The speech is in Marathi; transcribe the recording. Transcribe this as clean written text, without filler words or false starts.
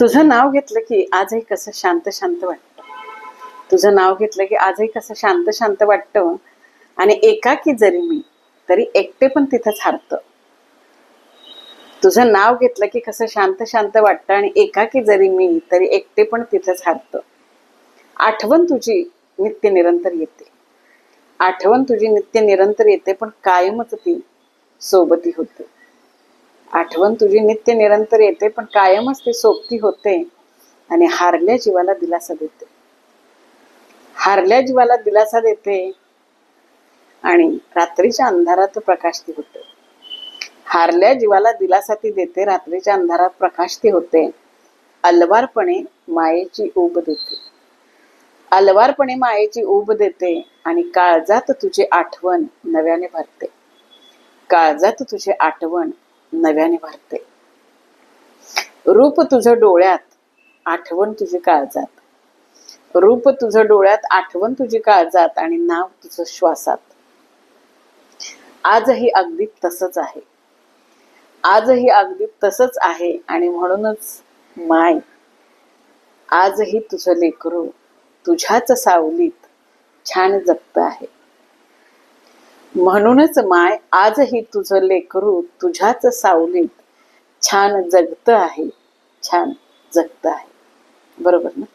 तुझं नाव घेतलं की आजही कसं शांत शांत वाटतं. तुझं नाव घेतलं की आजही कसं शांत शांत वाटतं. आणि एकाकी जरी मी तरी एकटे पण तिथंच हारतं. तुझं नाव घेतलं की कसं शांत शांत वाटतं आणि एकाकी जरी मी तरी एकटे पण तिथंच हारतं. आठवण तुझी नित्य निरंतर येते. आठवण तुझी नित्य निरंतर येते, पण कायमच ती सोबती होते. आठवण तुझी नित्य निरंतर येते, पण कायमच ती सोबती होते. आणि हारल्या जीवाला दिलासा देते. हारल्या जीवाला दिलासा देते आणि रात्रीच्या अंधारात प्रकाश ती होते. हारल्या जीवाला दिलासा ती देते, रात्रीच्या अंधारात प्रकाश ती होते. अलवारपणे मायेची ऊब देते. अलवारपणे मायेची ऊब देते आणि काळजात तुझी आठवण नव्याने भरते. काळजात तुझी आठवण नव्याने भरते. रूप तुझं डोळ्यात, आठवण तुझी काळजात. रूप तुझं डोळ्यात, आठवण तुझी काळजात आणि नाव तुझं श्वासात. आजही अगदी तसंच आहे. आजही अगदी तसंच आहे. आणि म्हणूनच माय, आजही तुझं लेकरू तुझ्याच सावलीत छान जगत आहे. म्हणूनच माय, आजही तुझं लेकरू तुझ्याच सावलीत छान जगत आहे. छान जगत आहे. बरोबर ना?